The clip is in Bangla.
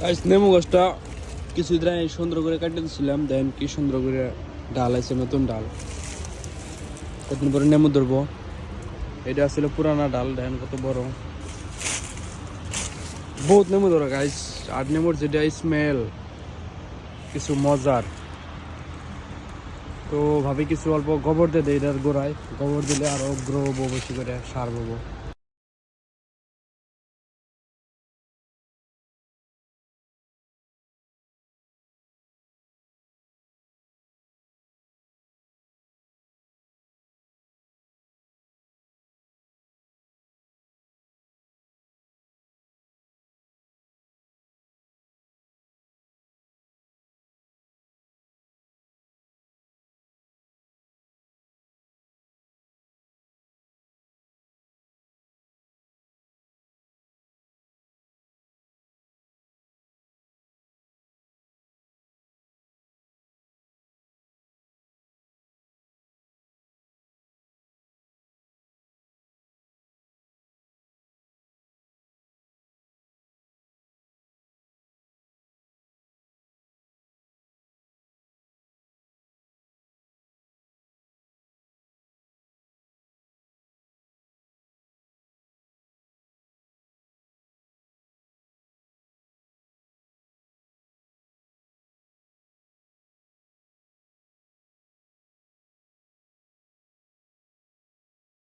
গাইস নেমু গাছটা কিছুদিন আগে সুন্দর করে কাটিয়ে দিয়েছিলাম, দেন কি সুন্দর করে ডাল আছে, নতুন ডাল। কতদিন পরে নেমু ধরবো। এটা আসলে পুরানা ডাল, দেন কত বড়, বহুত নেমু ধরো গাইস। আর নেমুর যেটা স্মেল কিছু মজার। তো ভাবি কিছু অল্প গোবর দিয়ে দেয় এটার গোড়ায়, গোবর দিলে আরো গ্রো হবো, বেশি করে সার পাবো।